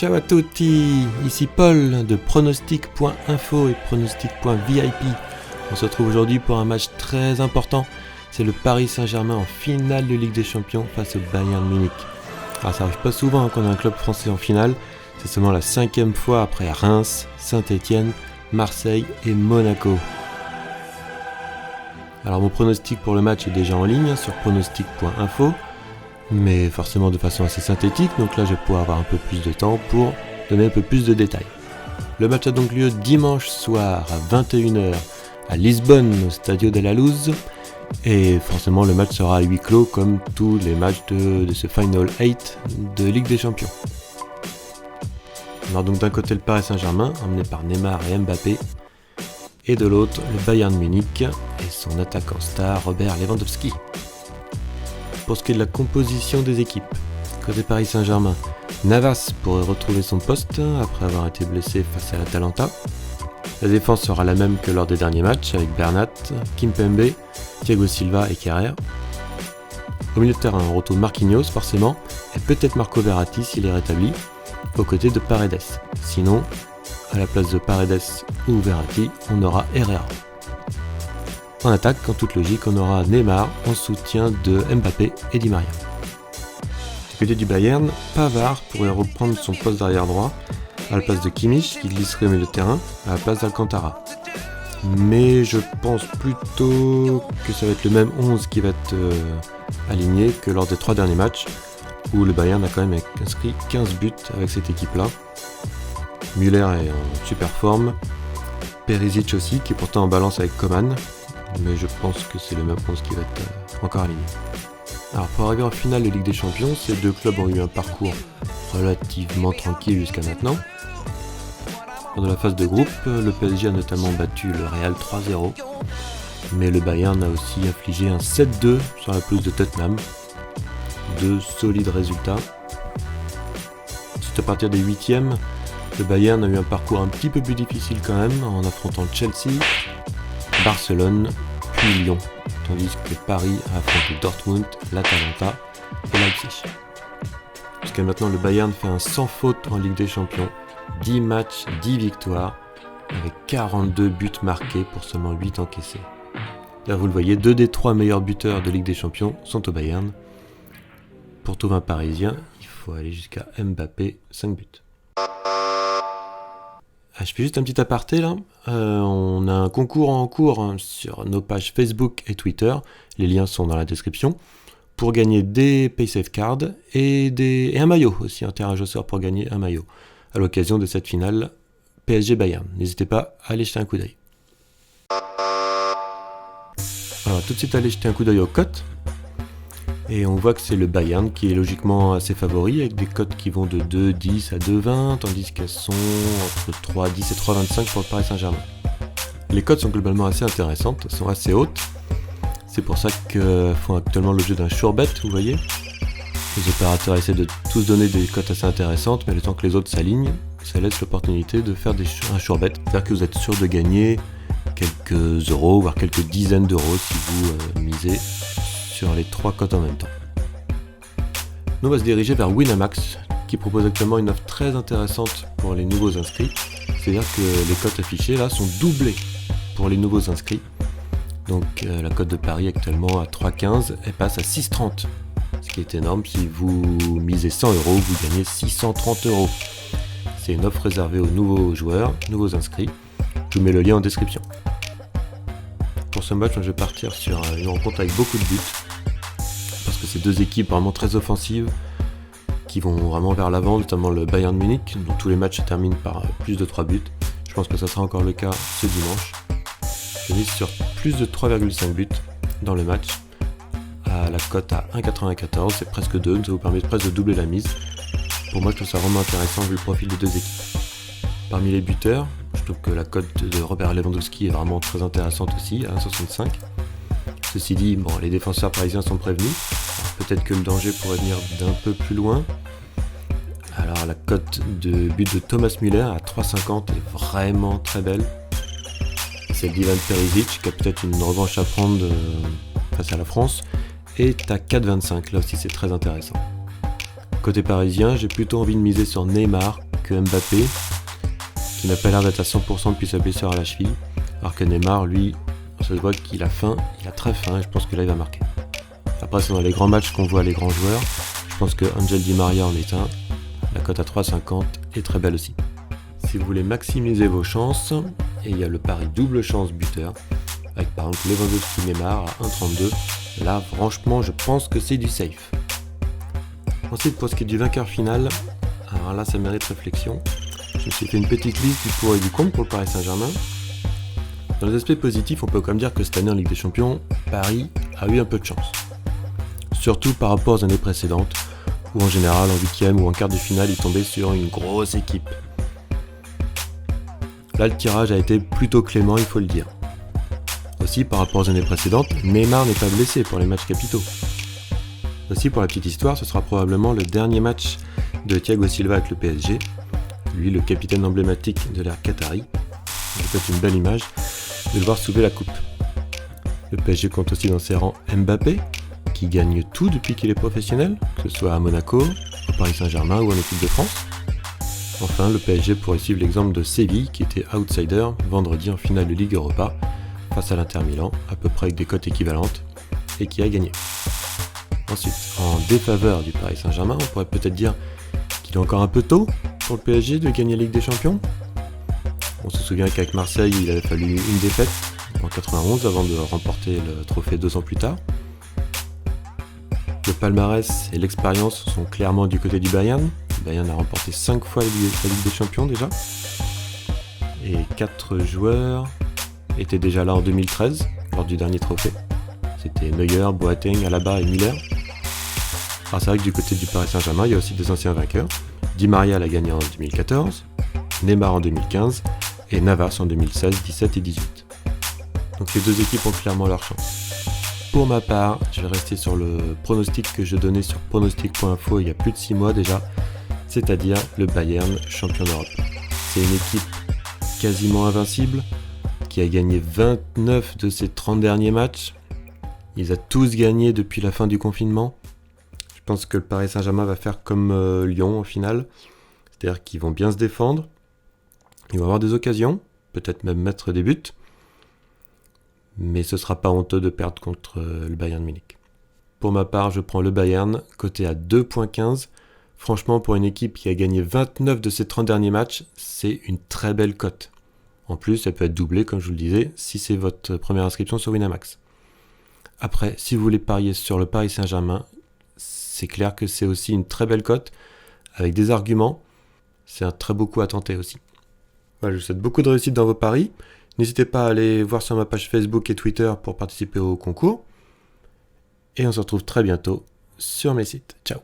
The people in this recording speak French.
Ciao à tutti, ici Paul de pronostic.info et pronostic.vip. On se retrouve aujourd'hui pour un match très important. C'est le Paris Saint-Germain en finale de Ligue des Champions face au Bayern Munich. Alors ça arrive pas souvent qu'on a un club français en finale. C'est seulement la 5e fois après Reims, Saint-Etienne, Marseille et Monaco. Alors mon pronostic pour le match est déjà en ligne sur pronostic.info, mais forcément de façon assez synthétique, donc là je vais pouvoir avoir un peu plus de temps pour donner un peu plus de détails. Le match a donc lieu dimanche soir à 21h à Lisbonne, au Stadio de la Luz, et forcément le match sera à huis clos comme tous les matchs de ce Final 8 de Ligue des Champions. On a donc d'un côté le Paris Saint-Germain, emmené par Neymar et Mbappé, et de l'autre le Bayern Munich et son attaquant star Robert Lewandowski. Pour ce qui est de la composition des équipes, côté Paris Saint-Germain, Navas pourrait retrouver son poste après avoir été blessé face à l'Atalanta. La défense sera la même que lors des derniers matchs avec Bernat, Kimpembe, Thiago Silva et Kjaer. Au milieu de terrain, on retrouve Marquinhos forcément et peut-être Marco Verratti s'il est rétabli, aux côtés de Paredes. Sinon, à la place de Paredes ou Verratti, on aura Herrera. En attaque, en toute logique, on aura Neymar en soutien de Mbappé et Di Maria. Du côté du Bayern, Pavard pourrait reprendre son poste d'arrière droit à la place de Kimmich qui glisserait au milieu de terrain à la place d'Alcantara. Mais je pense plutôt que ça va être le même 11 qui va être aligné que lors des 3 derniers matchs où le Bayern a quand même inscrit 15 buts avec cette équipe-là. Müller est en super forme, Perisic aussi qui est pourtant en balance avec Coman, mais je pense que c'est le même 11 qui va être encore aligné. Alors pour arriver en finale de Ligue des Champions, ces deux clubs ont eu un parcours relativement tranquille jusqu'à maintenant. Dans la phase de groupe, le PSG a notamment battu le Real 3-0, mais le Bayern a aussi infligé un 7-2 sur la pelouse de Tottenham. Deux solides résultats. C'est à partir des 8e, le Bayern a eu un parcours un petit peu plus difficile quand même en affrontant Chelsea, Barcelone, puis Lyon, tandis que Paris a affronté Dortmund, l'Atalanta et Leipzig. Jusqu'à maintenant, le Bayern fait un sans faute en Ligue des Champions, 10 matchs, 10 victoires, avec 42 buts marqués pour seulement 8 encaissés. Là vous le voyez, 2 des 3 meilleurs buteurs de Ligue des Champions sont au Bayern. Pour trouver un Parisien, il faut aller jusqu'à Mbappé, 5 buts. Je fais juste un petit aparté là, on a un concours en cours sur nos pages Facebook et Twitter, les liens sont dans la description, pour gagner des PaySafe Cards et un maillot aussi, un tirage au sort pour gagner un maillot, à l'occasion de cette finale PSG Bayern. N'hésitez pas à aller jeter un coup d'œil. Alors tout de suite aller jeter un coup d'œil aux cotes, et on voit que c'est le Bayern qui est logiquement assez favori, avec des cotes qui vont de 2,10 à 2,20, tandis qu'elles sont entre 3,10 et 3,25 pour le Paris Saint-Germain. Les cotes sont globalement assez intéressantes, elles sont assez hautes, c'est pour ça qu'elles font actuellement l'objet d'un sure bet, vous voyez. Les opérateurs essaient de tous donner des cotes assez intéressantes, mais le temps que les autres s'alignent, ça laisse l'opportunité de faire un sure bet, c'est-à-dire que vous êtes sûr de gagner quelques euros, voire quelques dizaines d'euros si vous misez sur les 3 cotes en même temps. Nous on va se diriger vers Winamax qui propose actuellement une offre très intéressante pour les nouveaux inscrits, c'est-à-dire que les cotes affichées là sont doublées pour les nouveaux inscrits. Donc la cote de Paris actuellement à 3,15, elle passe à 6,30, ce qui est énorme. Si vous misez 100 euros, vous gagnez 630 euros. C'est une offre réservée aux nouveaux joueurs, nouveaux inscrits. Je vous mets le lien en description. Pour ce match, je vais partir sur une rencontre avec beaucoup de buts, parce que c'est deux équipes vraiment très offensives qui vont vraiment vers l'avant, notamment le Bayern Munich, dont tous les matchs se terminent par plus de 3 buts. Je pense que ça sera encore le cas ce dimanche. Je mise sur plus de 3,5 buts dans le match, à la cote à 1,94, c'est presque 2, ça vous permet presque de doubler la mise. Pour moi, je trouve ça vraiment intéressant vu le profil des deux équipes. Parmi les buteurs, je trouve que la cote de Robert Lewandowski est vraiment très intéressante aussi, à 1,65. Ceci dit, les défenseurs parisiens sont prévenus. Alors, peut-être que le danger pourrait venir d'un peu plus loin. Alors la cote de but de Thomas Müller à 3,50 est vraiment très belle. Celle d'Ivan Perisic qui a peut-être une revanche à prendre face à la France est à 4,25. Là aussi c'est très intéressant. Côté parisien, j'ai plutôt envie de miser sur Neymar que Mbappé, qui n'a pas l'air d'être à 100% depuis sa blessure à la cheville, alors que Neymar, lui, on se voit qu'il a faim, il a très faim, et je pense que là il va marquer. Après, c'est dans les grands matchs qu'on voit les grands joueurs. Je pense que Angel Di Maria en est un. La cote à 3,50 est très belle aussi. Si vous voulez maximiser vos chances, et il y a le pari double chance buteur, avec par exemple Lewandowski Neymar à 1,32. Là, franchement, je pense que c'est du safe. Ensuite, pour ce qui est du vainqueur final, alors là, ça mérite réflexion. Je me suis fait une petite liste du pour et du contre pour le Paris Saint-Germain. Dans les aspects positifs, on peut quand même dire que cette année en Ligue des Champions, Paris a eu un peu de chance. Surtout par rapport aux années précédentes, où en général, en 8e ou en quart de finale, il tombait sur une grosse équipe. Là, le tirage a été plutôt clément, il faut le dire. Aussi, par rapport aux années précédentes, Neymar n'est pas blessé pour les matchs capitaux. Aussi, pour la petite histoire, ce sera probablement le dernier match de Thiago Silva avec le PSG, lui le capitaine emblématique de l'ère Qatari. C'est peut-être une belle image de le voir soulever la coupe. Le PSG compte aussi dans ses rangs Mbappé, qui gagne tout depuis qu'il est professionnel, que ce soit à Monaco, au Paris Saint-Germain ou en équipe de France. Enfin, le PSG pourrait suivre l'exemple de Séville, qui était outsider vendredi en finale de Ligue Europa, face à l'Inter Milan, à peu près avec des cotes équivalentes, et qui a gagné. Ensuite, en défaveur du Paris Saint-Germain, on pourrait peut-être dire qu'il est encore un peu tôt pour le PSG de gagner la Ligue des Champions. On se souvient qu'avec Marseille, il avait fallu une défaite en 91 avant de remporter le trophée 2 ans plus tard. Le palmarès et l'expérience sont clairement du côté du Bayern. Le Bayern a remporté 5 fois la Ligue des Champions déjà. Et 4 joueurs étaient déjà là en 2013, lors du dernier trophée. C'était Neuer, Boateng, Alaba et Müller. Alors c'est vrai que du côté du Paris Saint-Germain, il y a aussi des anciens vainqueurs. Di Maria l'a gagné en 2014, Neymar en 2015 et Navas en 2016, 17 et 18. Donc ces deux équipes ont clairement leur chance. Pour ma part, je vais rester sur le pronostic que je donnais sur pronostic.info il y a plus de 6 mois déjà, c'est-à-dire le Bayern champion d'Europe. C'est une équipe quasiment invincible, qui a gagné 29 de ses 30 derniers matchs. Ils ont tous gagné depuis la fin du confinement. Je pense que le Paris Saint-Germain va faire comme Lyon en finale, c'est-à-dire qu'ils vont bien se défendre, ils vont avoir des occasions, peut-être même mettre des buts, mais ce sera pas honteux de perdre contre le Bayern Munich. Pour ma part, je prends le Bayern, coté à 2,15. Franchement, pour une équipe qui a gagné 29 de ses 30 derniers matchs, c'est une très belle cote. En plus, elle peut être doublée, comme je vous le disais, si c'est votre première inscription sur Winamax. Après, si vous voulez parier sur le Paris Saint-Germain, c'est clair que c'est aussi une très belle cote, avec des arguments. C'est un très beau coup à tenter aussi. Voilà, je vous souhaite beaucoup de réussite dans vos paris. N'hésitez pas à aller voir sur ma page Facebook et Twitter pour participer au concours. Et on se retrouve très bientôt sur mes sites. Ciao!